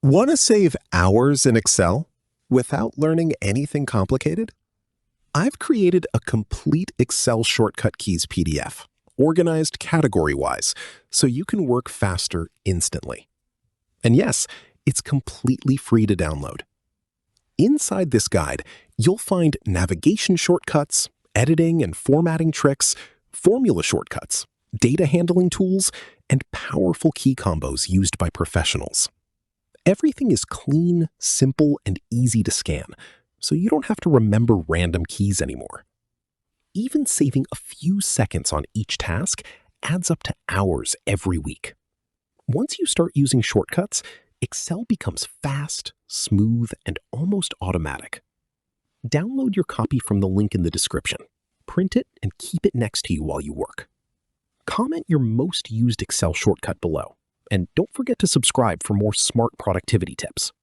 Want to save hours in Excel without learning anything complicated? I've created a complete Excel shortcut keys PDF, organized category-wise, so you can work faster instantly. And yes, it's completely free to download. Inside this guide, you'll find navigation shortcuts, editing and formatting tricks, formula shortcuts, data handling tools, and powerful key combos used by professionals. Everything is clean, simple, and easy to scan, so you don't have to remember random keys anymore. Even saving a few seconds on each task adds up to hours every week. Once you start using shortcuts, Excel becomes fast, smooth, and almost automatic. Download your copy from the link in the description. Print it and keep it next to you while you work. Comment your most used Excel shortcut below. And don't forget to subscribe for more smart productivity tips.